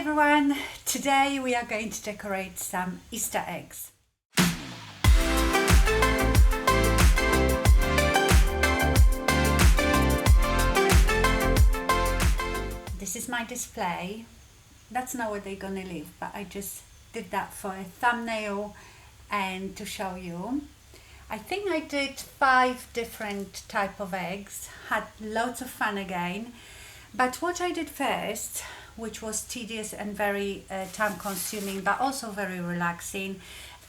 everyone, today we are going to decorate some Easter eggs. This is my display. That's not where they're gonna live, but I just did that for a thumbnail and to show you. I think I did 5 different type of eggs, had lots of fun again. But what I did first, which was tedious and very time consuming but also very relaxing,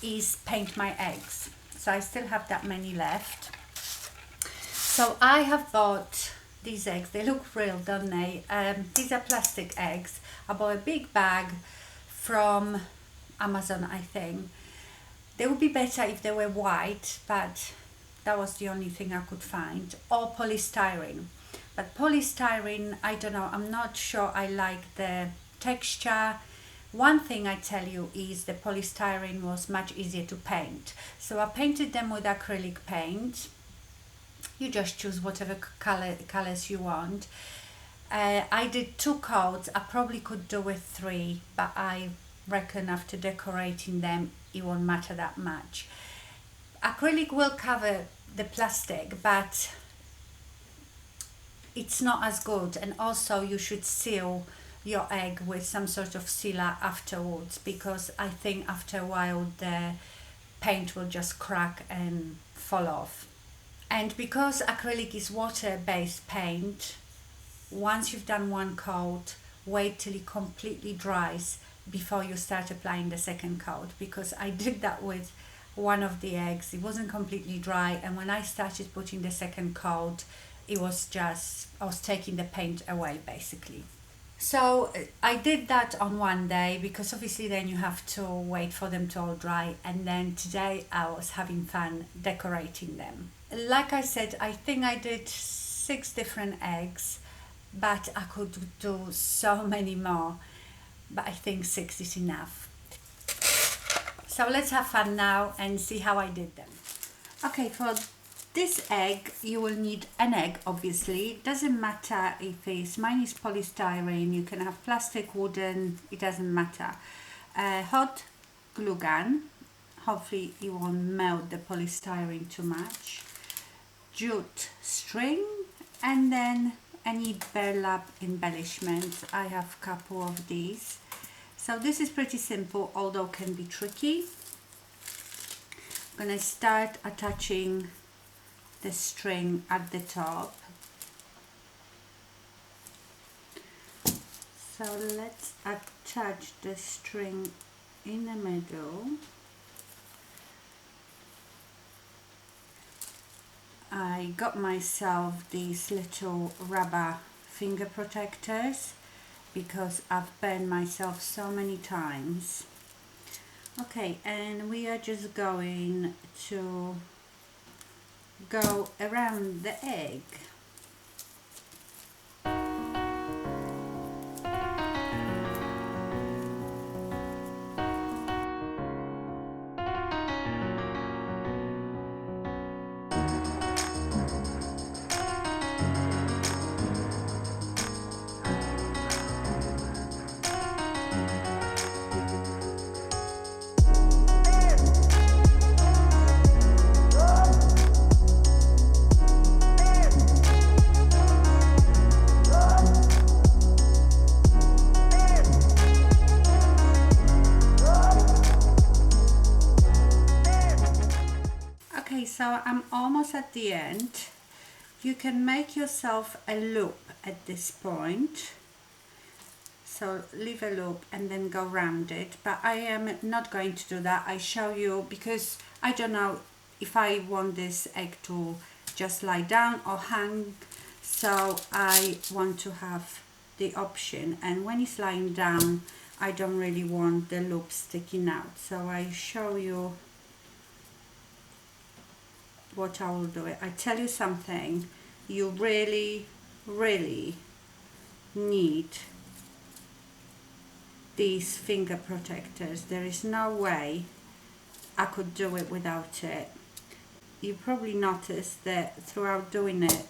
is paint my eggs. So I still have that many left. So I have bought these eggs. They look real, don't they? These are plastic eggs. I bought a big bag from Amazon, I think. They would be better if they were white, but that was the only thing I could find, or polystyrene. But polystyrene, I don't know, I'm not sure I like the texture. One thing I tell you is the polystyrene was much easier to paint. So I painted them with acrylic paint. You just choose whatever colors you want. I did 2 coats. I probably could do with 3, but I reckon after decorating them, it won't matter that much. Acrylic will cover the plastic, but it's not as good, and also you should seal your egg with some sort of sealer afterwards, because I think after a while the paint will just crack and fall off. And because acrylic is water-based paint, once you've done 1 coat, wait till it completely dries before you start applying the second coat, because I did that with one of the eggs. It wasn't completely dry, and when I started putting the second coat, it was just, I was taking the paint away basically. So I did that on one day, because obviously then you have to wait for them to all dry, and then today I was having fun decorating them. Like I said, I think I did 6 different eggs, but I could do so many more, but I think 6 is enough. So let's have fun now and see how I did them. Okay, for this egg, you will need an egg, obviously. It doesn't matter if it's, mine is polystyrene, you can have plastic, wooden, it doesn't matter. Hot glue gun, hopefully it won't melt the polystyrene too much. Jute string, and then any burlap embellishments. I have a couple of these. So this is pretty simple, although can be tricky. I'm gonna start attaching the string at the top. So let's attach the string in the middle. I got myself these little rubber finger protectors because I've burned myself so many times. Okay, and we are just going to go around the egg. So I'm almost at the end. You can make yourself a loop at this point. So leave a loop and then go round it. But I am not going to do that. I show you because I don't know if I want this egg to just lie down or hang. So I want to have the option. And when it's lying down, I don't really want the loop sticking out. So I show you what I will do it. I tell you something, you really need these finger protectors. There is no way I could do it without it. You probably noticed that throughout doing it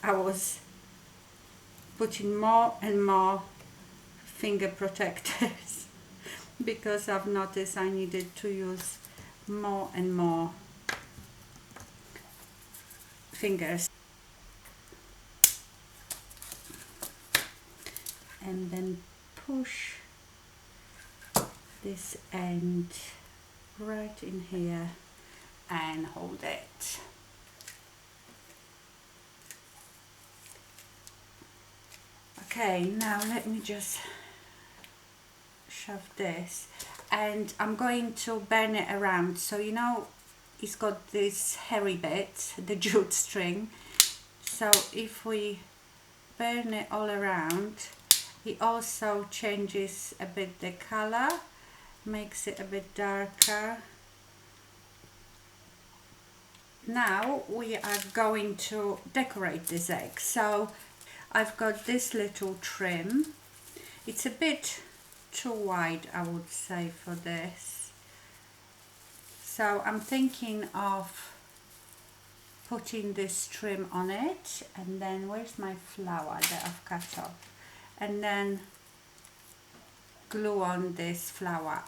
I was putting more and more finger protectors because I've noticed I needed to use more and more fingers. And then push this end right in here and hold it. Okay, now let me just shove this, and I'm going to burn it around. So you know it's got this hairy bit, the jute string, so if we burn it all around, it also changes a bit the color, makes it a bit darker. Now we are going to decorate this egg. So I've got this little trim. It's a bit too wide, I would say, for this. So I'm thinking of putting this trim on it, and then where's my flower that I've cut off? And then glue on this flower.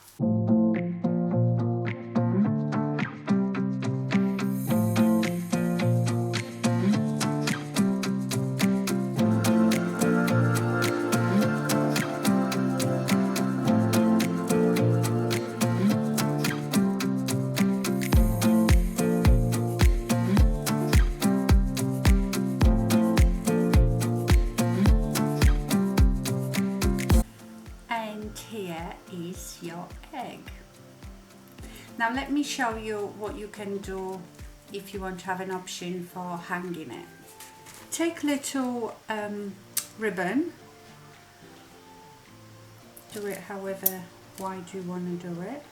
Here is your egg. Now let me show you what you can do if you want to have an option for hanging it. Take little ribbon, do it however wide you want to do it,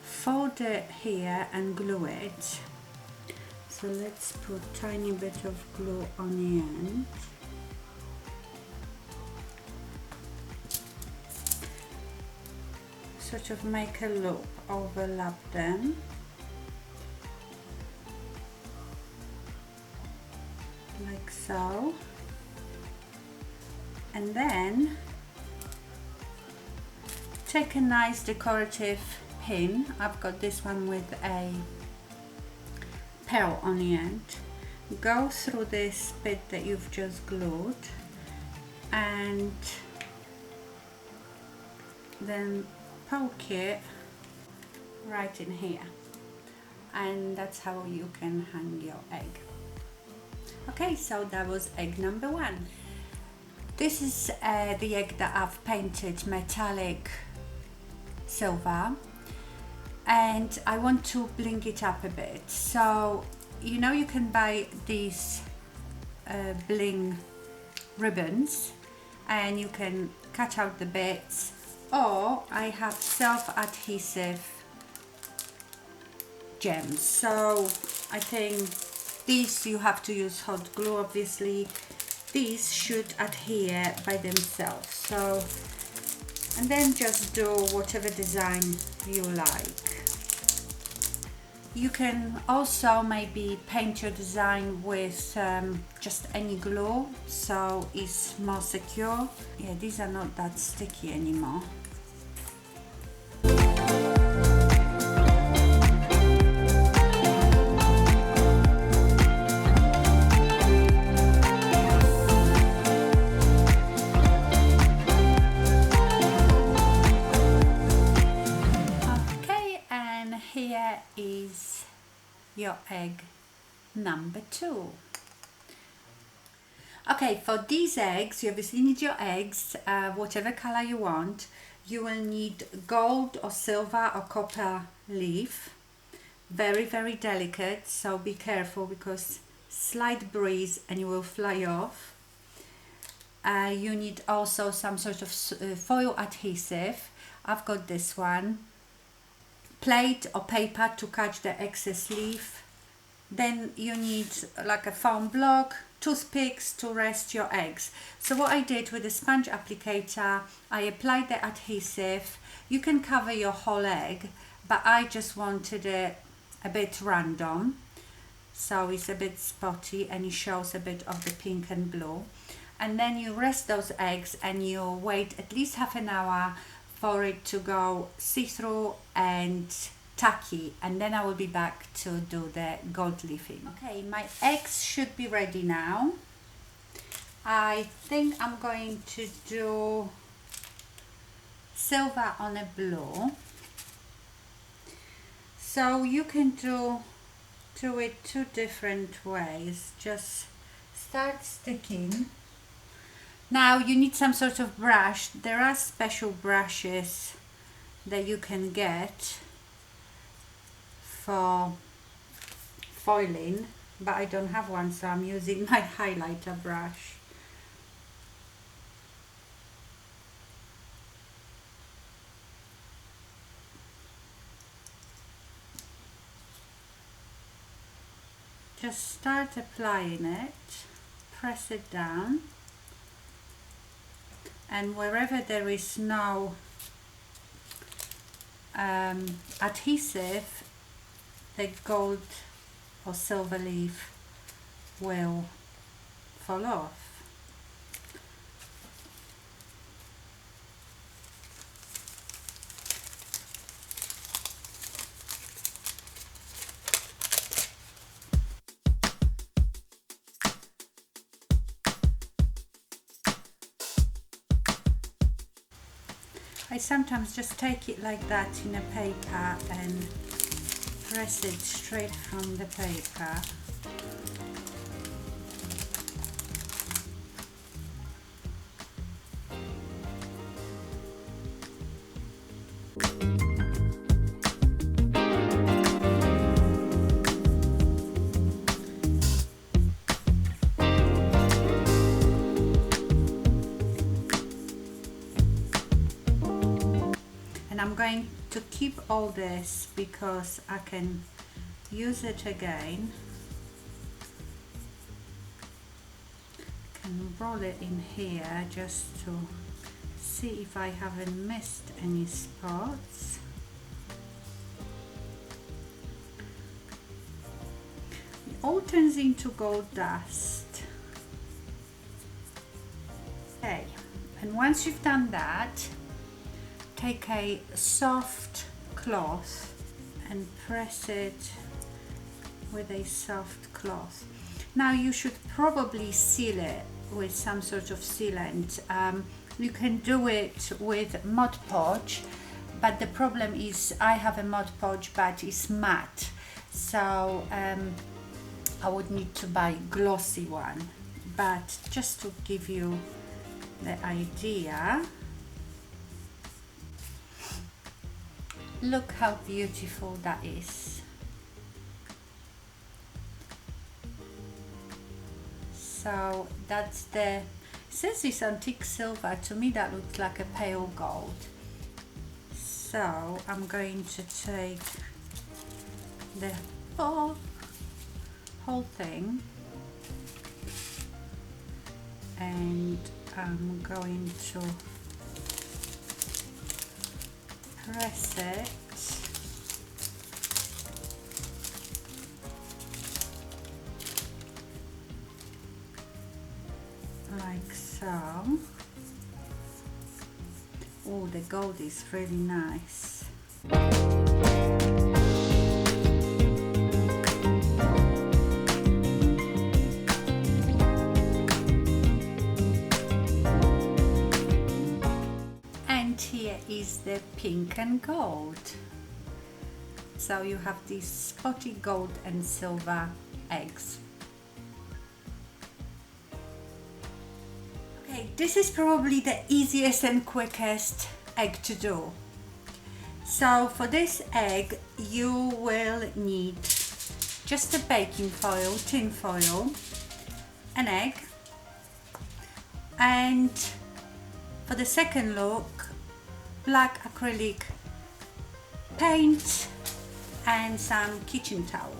fold it here and glue it. So let's put a tiny bit of glue on the end. Sort of make a loop, overlap them, like so, and then take a nice decorative pin. I've got this one with a pearl on the end. Go through this bit that you've just glued and then poke it right in here, and that's how you can hang your egg. Okay, so that was egg number one. This is the egg that I've painted metallic silver, and I want to bling it up a bit. So you know you can buy these bling ribbons and you can cut out the bits, or I have self-adhesive gems. So I think these you have to use hot glue, obviously. These should adhere by themselves. So, and then just do whatever design you like. You can also maybe paint your design with just any glue, so it's more secure. Yeah, these are not that sticky anymore. Here is your egg number two. Okay, for these eggs, you obviously need your eggs, whatever color you want. You will need gold or silver or copper leaf. Very, very delicate, so be careful because slight breeze and you will fly off. You need also some sort of foil adhesive. I've got this one. Plate or paper to catch the excess leaf. Then you need like a foam block, toothpicks to rest your eggs. So what I did with the sponge applicator, I applied the adhesive. You can cover your whole egg, but I just wanted it a bit random, so it's a bit spotty and it shows a bit of the pink and blue. and then you rest those eggs and you wait at least half an hour for it to go see-through and tacky, and then I will be back to do the gold leafing. Okay, my eggs should be ready now. I think I'm going to do silver on a blue. So you can do it two different ways. Just start sticking. Now you need some sort of brush. There are special brushes that you can get for foiling, but I don't have one, so I'm using my highlighter brush. Just start applying it, press it down, and wherever there is no adhesive, the gold or silver leaf will fall off. I sometimes just take it like that in a paper and press it straight from the paper. And I'm going to keep all this because I can use it again. I can roll it in here just to see if I haven't missed any spots. It all turns into gold dust. Okay, and once you've done that, take a soft cloth and press it with a soft cloth. Now you should probably seal it with some sort of sealant. You can do it with Mod Podge, but the problem is I have a Mod Podge but it's matte, so I would need to buy a glossy one. But just to give you the idea, look how beautiful that is. So that's the, it says it's antique silver, to me that looks like a pale gold. So I'm going to take the whole thing and I'm going to press it like so. Oh, the gold is really nice. And here is the pink and gold. So you have these spotty gold and silver eggs. Okay, this is probably the easiest and quickest egg to do. So for this egg you will need just a baking foil, tin foil, an egg, and for the second look, black acrylic paint and some kitchen towel.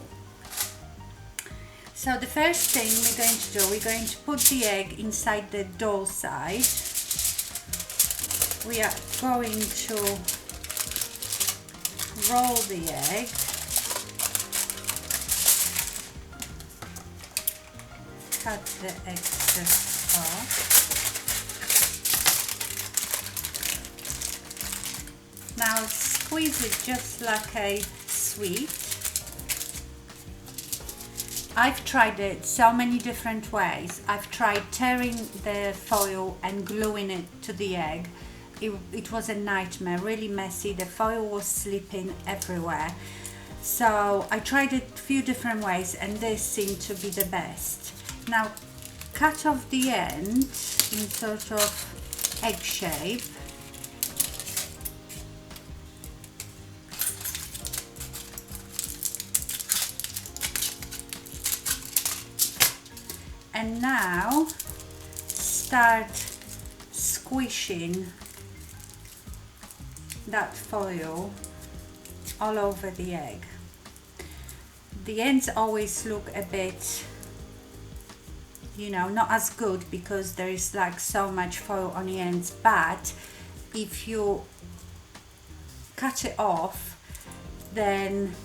So the first thing we're going to do, we're going to put the egg inside the doll side. We are going to roll the egg, cut the excess off. Now squeeze it just like a sweet. I've tried it so many different ways. I've tried tearing the foil and gluing it to the egg. It was a nightmare, really messy. The foil was slipping everywhere. So I tried it a few different ways and this seemed to be the best. Now cut off the end in sort of egg shape. And now start squishing that foil all over the egg. The ends always look a bit, you know, not as good because there is like so much foil on the ends, but if you cut it off, then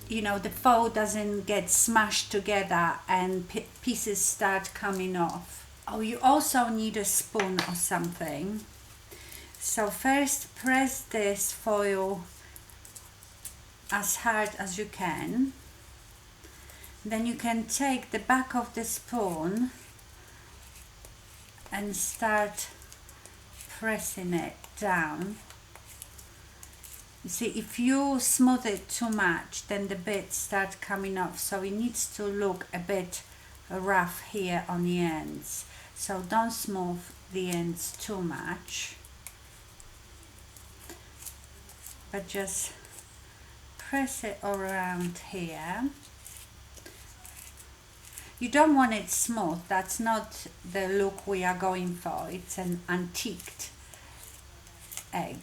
you know the foil doesn't get smashed together and pieces start coming off. Oh, you also need a spoon or something. So first press this foil as hard as you can. Then you can take the back of the spoon and start pressing it down. You see, if you smooth it too much, then the bits start coming off, so it needs to look a bit rough here on the ends. So don't smooth the ends too much, but just press it all around here. You don't want it smooth, that's not the look we are going for. It's an antiqued egg.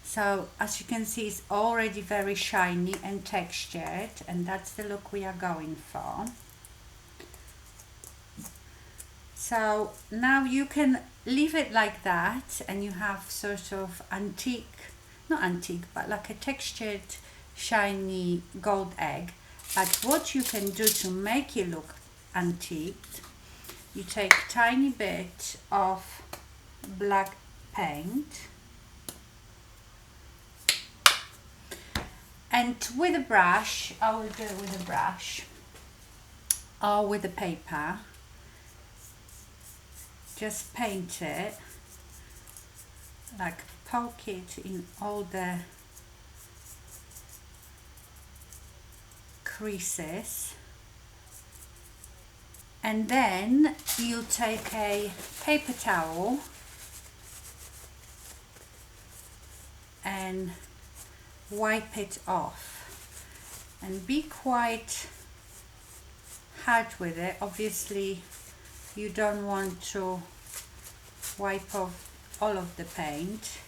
So as you can see, it's already very shiny and textured, and that's the look we are going for. So now you can leave it like that and you have sort of antique, not antique, but like a textured shiny gold egg. But what you can do to make it look antique, you take a tiny bit of black paint and with a brush, I will do it with a brush or with a paper, just paint it, like poke it in all the creases, and then you take a paper towel and wipe it off, and be quite hard with it. Obviously you don't want to wipe off all of the paint.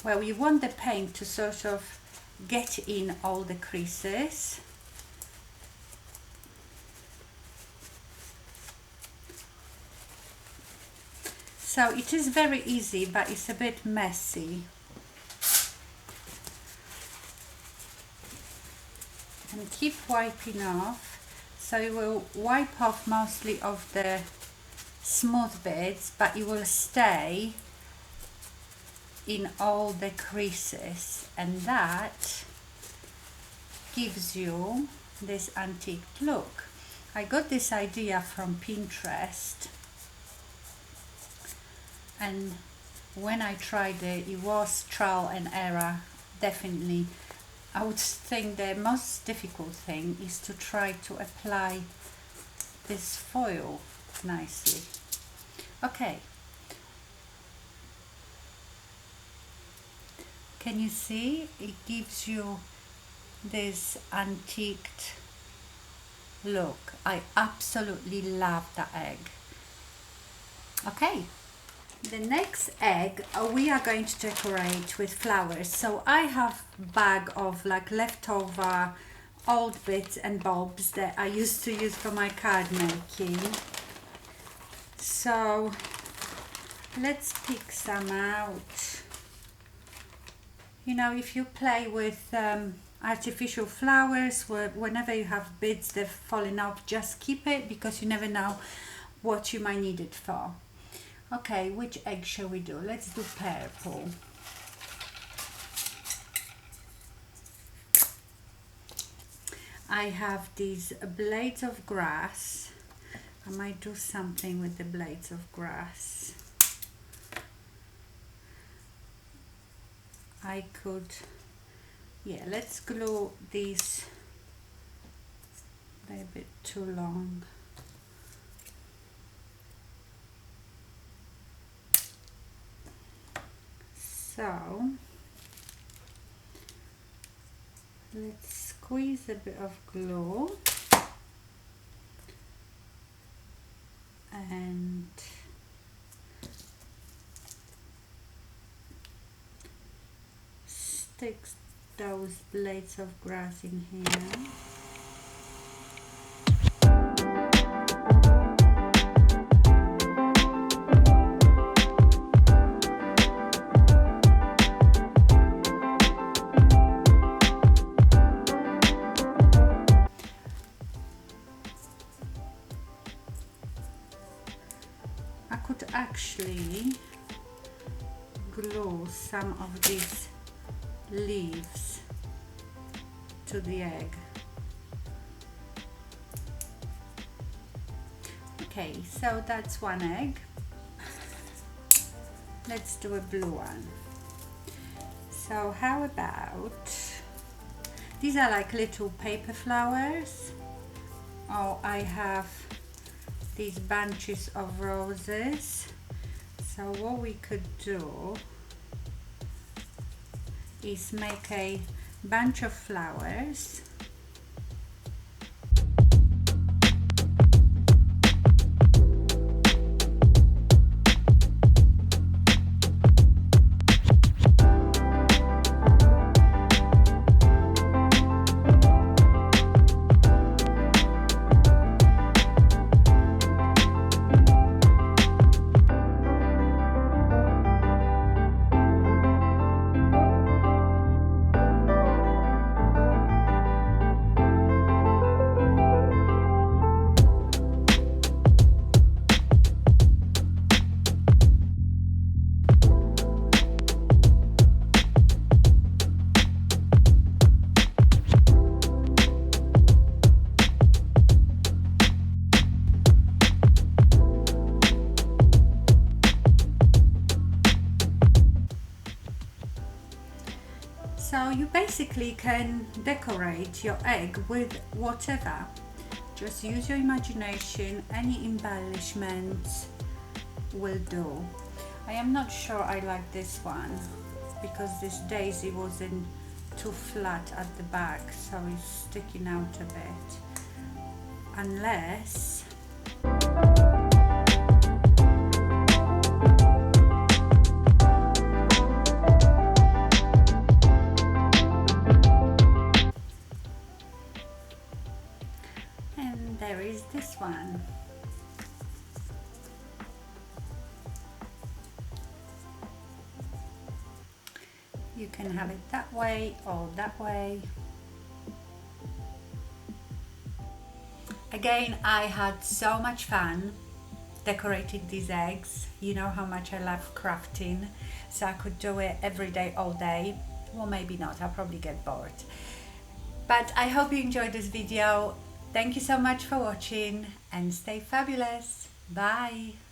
Well, you want the paint to sort of get in all the creases. So it is very easy, but it's a bit messy. And keep wiping off, so you will wipe off mostly of the smooth bits, but you will stay in all the creases, and that gives you this antique look. I got this idea from Pinterest, and when I tried it, it was trial and error, definitely. I would think the most difficult thing is to try to apply this foil nicely. Okay. Can you see? It gives you this antiqued look. I absolutely love the egg. Okay. The next egg we are going to decorate with flowers. So I have a bag of like leftover old bits and bulbs that I used to use for my card making. So let's pick some out. You know, if you play with artificial flowers, whenever you have bits that are falling off, just keep it, because you never know what you might need it for. Okay, which egg shall we do? Let's do purple. I have these blades of grass. I might do something with the blades of grass. I could, yeah, let's glue these. They're a bit too long. So let's squeeze a bit of glue and stick those blades of grass in here. I could actually glue some of these leaves to the egg. Okay, so that's one egg. Let's do a blue one. So how about, these are like little paper flowers. Oh, I have these bunches of roses. So what we could do is make a bunch of flowers. So you basically can decorate your egg with whatever. Just use your imagination, any embellishments will do. I am not sure I like this one because this daisy wasn't too flat at the back, so it's sticking out a bit. Unless there is this one. You can have it that way or that way. Again, I had so much fun decorating these eggs. You know how much I love crafting, so I could do it every day, all day. Well, maybe not, I'll probably get bored. But I hope you enjoyed this video. Thank you so much for watching and stay fabulous. Bye.